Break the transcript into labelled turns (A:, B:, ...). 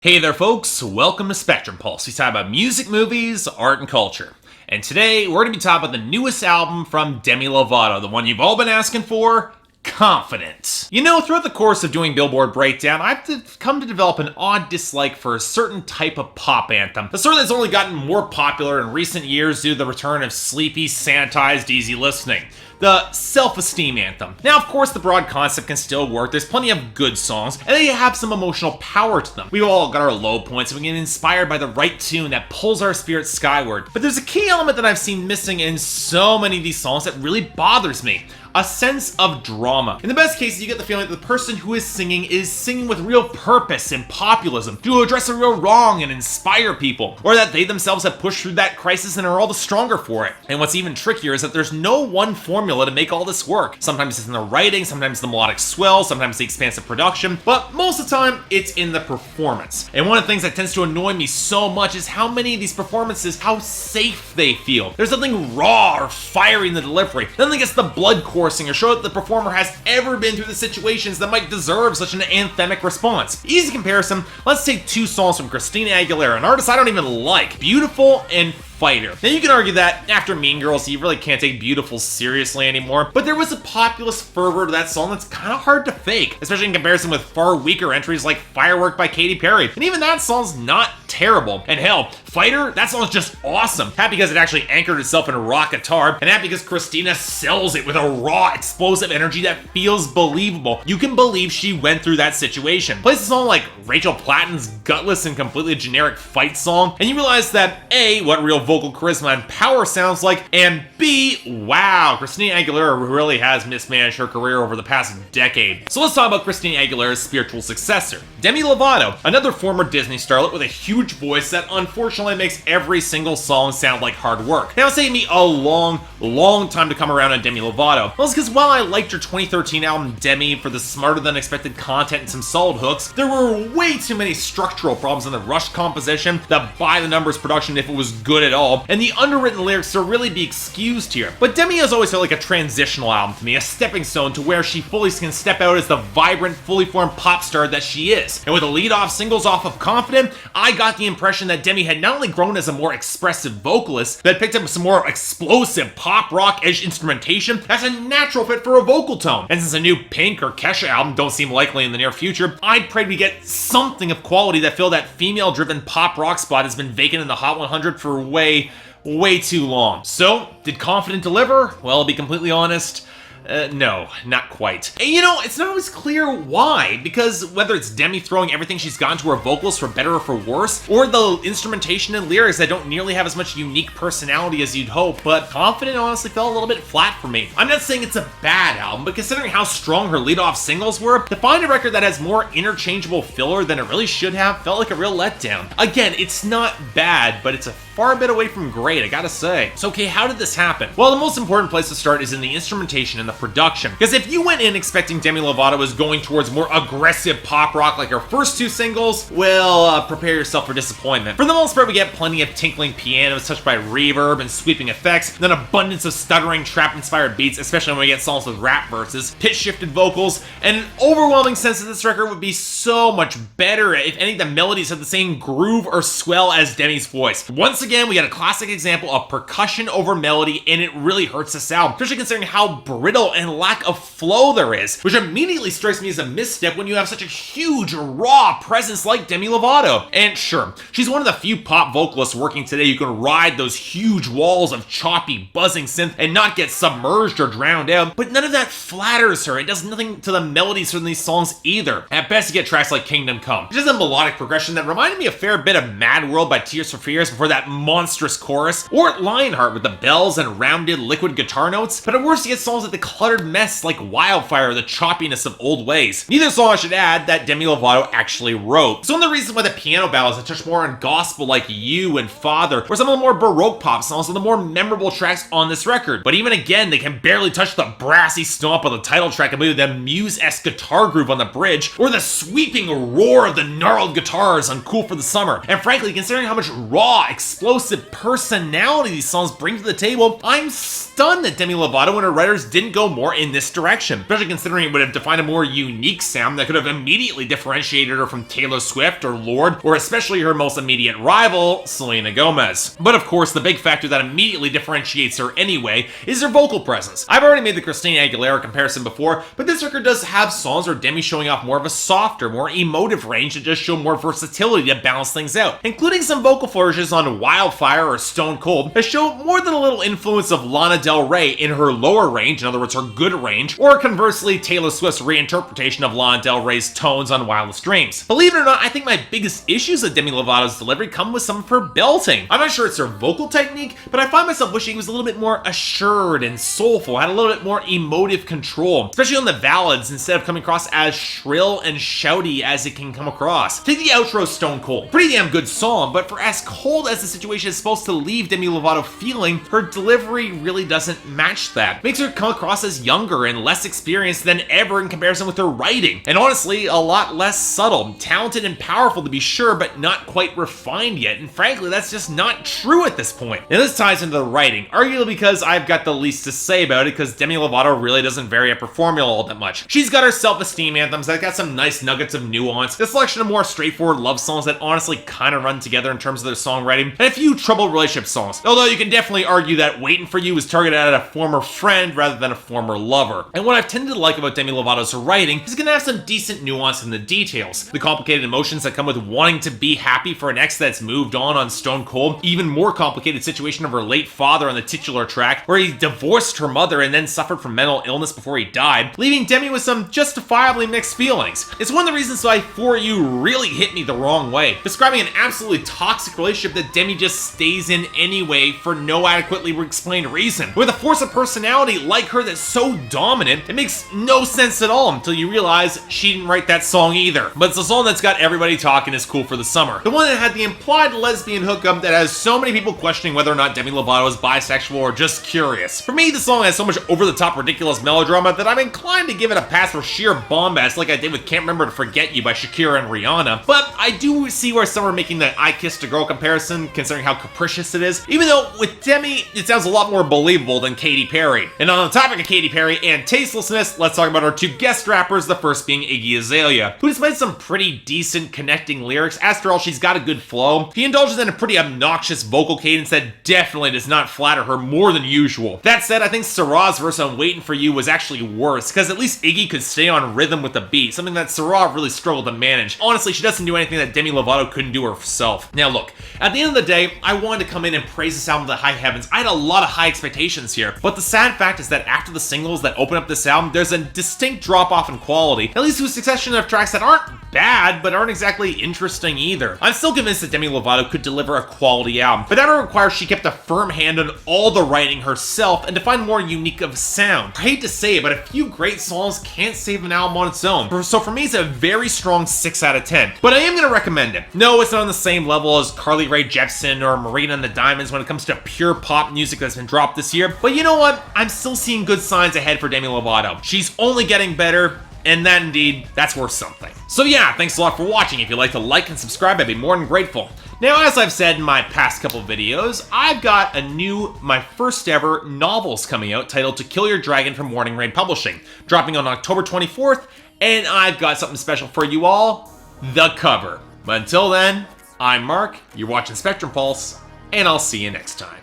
A: Hey there folks, welcome to Spectrum Pulse. We talk about music, movies, art, and culture. And today, we're going to be talking about the newest album from Demi Lovato, the one you've all been asking for, Confident. You know, throughout the course of doing Billboard Breakdown, I've come to develop an odd dislike for a certain type of pop anthem. The sort that's only gotten more popular in recent years due to the return of sleepy, sanitized, easy listening. The self-esteem anthem. Now, of course, the broad concept can still work. There's plenty of good songs, and they have some emotional power to them. We've all got our low points, and we get inspired by the right tune that pulls our spirits skyward. But there's a key element that I've seen missing in so many of these songs that really bothers me. A sense of drama. In the best cases, you get the feeling that the person who is singing with real purpose and populism to address a real wrong and inspire people, or that they themselves have pushed through that crisis and are all the stronger for it. And what's even trickier is that there's no one formula to make all this work. Sometimes it's in the writing, sometimes the melodic swell, sometimes the expansive production, but most of the time, it's in the performance. And one of the things that tends to annoy me so much is how many of these performances, how safe they feel. There's nothing raw or fiery in the delivery. Nothing gets the blood coursing or show that the performer has ever been through the situations that might deserve such an anthemic response. Easy comparison, let's take two songs from Christina Aguilera, an artist I don't even like, Beautiful and Fighter. Now you can argue that after Mean Girls, you really can't take Beautiful seriously anymore, but there was a populist fervor to that song that's kind of hard to fake, especially in comparison with far weaker entries like Firework by Katy Perry. And even that song's not terrible. And hell, Fighter, that song's just awesome. Happy because it actually anchored itself in a rock guitar, and happy because Christina sells it with a raw, explosive energy that feels believable. You can believe she went through that situation. Plays a song like Rachel Platten's gutless and completely generic fight song, and you realize that A, what real vocal charisma and power sounds like, and B, wow, Christina Aguilera really has mismanaged her career over the past decade. So let's talk about Christina Aguilera's spiritual successor, Demi Lovato, another former Disney starlet with a huge voice that unfortunately makes every single song sound like hard work. Now, it's taken me a long time to come around on Demi Lovato. Well, it's because while I liked her 2013 album Demi for the smarter than expected content and some solid hooks, there were way too many structural problems in the rushed composition, the by the numbers production if it was good at all, and the underwritten lyrics to really be excused here. But Demi has always felt like a transitional album to me, a stepping stone to where she fully can step out as the vibrant, fully formed pop star that she is. And with the lead-off singles off of Confident, I got the impression that Demi had not only grown as a more expressive vocalist, but picked up some more explosive pop rock edge instrumentation that's a natural fit for a vocal tone. And since a new Pink or Kesha album don't seem likely in the near future, I'd pray we get something of quality that fill that female-driven pop rock spot has been vacant in the Hot 100 for way too long. So, did Confident deliver? Well, to be completely honest, no, not quite. And you know, it's not always clear why, because whether it's Demi throwing everything she's got into her vocals for better or for worse, or the instrumentation and lyrics that don't nearly have as much unique personality as you'd hope, but Confident honestly fell a little bit flat for me. I'm not saying it's a bad album, but considering how strong her lead-off singles were, to find a record that has more interchangeable filler than it really should have felt like a real letdown. Again, it's not bad, but it's a far bit away from great, I gotta say. So okay, how did this happen? Well, the most important place to start is in the instrumentation and the production. Because if you went in expecting Demi Lovato was going towards more aggressive pop rock like her first two singles, well, prepare yourself for disappointment. For the most part, we get plenty of tinkling pianos touched by reverb and sweeping effects, then abundance of stuttering, trap-inspired beats, especially when we get songs with rap verses, pitch-shifted vocals, and an overwhelming sense that this record would be so much better if any of the melodies had the same groove or swell as Demi's voice. Once again, we got a classic example of percussion over melody, and it really hurts the sound, especially considering how brittle and lack of flow there is, which immediately strikes me as a misstep when you have such a huge, raw presence like Demi Lovato. And sure, she's one of the few pop vocalists working today who can ride those huge walls of choppy, buzzing synth and not get submerged or drowned out, but none of that flatters her. It does nothing to the melodies from these songs either. At best, you get tracks like Kingdom Come, which is a melodic progression that reminded me a fair bit of Mad World by Tears for Fears before that monstrous chorus, or Lionheart with the bells and rounded liquid guitar notes, but at worst you get songs like the cluttered mess like Wildfire, the choppiness of old ways. Neither song, I should add, that Demi Lovato actually wrote. So one of the reasons why the piano ballads that touch more on gospel like You and Father, or some of the more baroque pop songs are the more memorable tracks on this record. But even again, they can barely touch the brassy stomp of the title track and maybe the Muse-esque guitar groove on the bridge, or the sweeping roar of the gnarled guitars on Cool for the Summer. And frankly, considering how much raw, explosive personality these songs bring to the table, I'm stunned that Demi Lovato and her writers didn't go go more in this direction, especially considering it would have defined a more unique sound that could have immediately differentiated her from Taylor Swift or Lorde, or especially her most immediate rival, Selena Gomez. But of course, the big factor that immediately differentiates her anyway is her vocal presence. I've already made the Christina Aguilera comparison before, but this record does have songs where Demi's showing off more of a softer, more emotive range that just show more versatility to balance things out, including some vocal flourishes on Wildfire or Stone Cold that show more than a little influence of Lana Del Rey in her lower range, in other words her good range, or conversely Taylor Swift's reinterpretation of Lana Del Rey's tones on Wildest Dreams. Believe it or not, I think my biggest issues with Demi Lovato's delivery come with some of her belting. I'm not sure it's her vocal technique, but I find myself wishing it was a little bit more assured and soulful, had a little bit more emotive control, especially on the ballads instead of coming across as shrill and shouty as it can come across. Take the outro Stone Cold. Pretty damn good song, but for as cold as the situation is supposed to leave Demi Lovato feeling, her delivery really doesn't match that. Makes her come across as younger and less experienced than ever in comparison with her writing, and honestly, a lot less subtle. Talented and powerful to be sure, but not quite refined yet, and frankly, that's just not true at this point. Now this ties into the writing, arguably because I've got the least to say about it, because Demi Lovato really doesn't vary up her formula all that much. She's got her self-esteem anthems that got some nice nuggets of nuance, a selection of more straightforward love songs that honestly kind of run together in terms of their songwriting, and a few troubled relationship songs, although you can definitely argue that Waiting for You is targeted at a former friend rather than a former lover. And what I've tended to like about Demi Lovato's writing is gonna have some decent nuance in the details. The complicated emotions that come with wanting to be happy for an ex that's moved on Stone Cold, even more complicated situation of her late father on the titular track, where he divorced her mother and then suffered from mental illness before he died, leaving Demi with some justifiably mixed feelings. It's one of the reasons why For You really hit me the wrong way, describing an absolutely toxic relationship that Demi just stays in anyway for no adequately explained reason. With a force of personality like her that's so dominant, it makes no sense at all until you realize she didn't write that song either. But it's a song that's got everybody talking is cool for the summer. The one that had the implied lesbian hookup that has so many people questioning whether or not Demi Lovato is bisexual or just curious. For me, the song has so much over-the-top ridiculous melodrama that I'm inclined to give it a pass for sheer bombast like I did with Can't Remember to Forget You by Shakira and Rihanna. But I do see where some are making the I Kissed a Girl comparison, considering how capricious it is, even though with Demi, it sounds a lot more believable than Katy Perry. And on the topic of Katy Perry and tastelessness, let's talk about our two guest rappers, the first being Iggy Azalea, who despite some pretty decent connecting lyrics, after all she's got a good flow, he indulges in a pretty obnoxious vocal cadence that definitely does not flatter her more than usual. That said, I think Sarah's verse on Waiting for You was actually worse, because at least Iggy could stay on rhythm with the beat, something that Sarah really struggled to manage. Honestly, she doesn't do anything that Demi Lovato couldn't do herself. Now look, at the end of the day, I wanted to come in and praise this album to the high heavens. I had a lot of high expectations here, but the sad fact is that after the singles that open up this album, there's a distinct drop-off in quality, at least to a succession of tracks that aren't bad, but aren't exactly interesting either. I'm still convinced that Demi Lovato could deliver a quality album, but that would require she kept a firm hand on all the writing herself and to find more unique of sound. I hate to say it, but a few great songs can't save an album on its own. So for me, it's a very strong 6 out of 10, but I am going to recommend it. No, it's not on the same level as Carly Rae Jepsen or Marina and the Diamonds when it comes to pure pop music that's been dropped this year, but you know what? I'm still seeing good signs ahead for Demi Lovato. She's only getting better, and that indeed, that's worth something. So yeah, thanks a lot for watching. If you'd like to like and subscribe, I'd be more than grateful. Now, as I've said in my past couple videos, I've got my first ever novels coming out titled To Kill Your Dragon from Warning Rain Publishing, dropping on October 24th, and I've got something special for you all, the cover. But until then, I'm Mark, you're watching Spectrum Pulse, and I'll see you next time.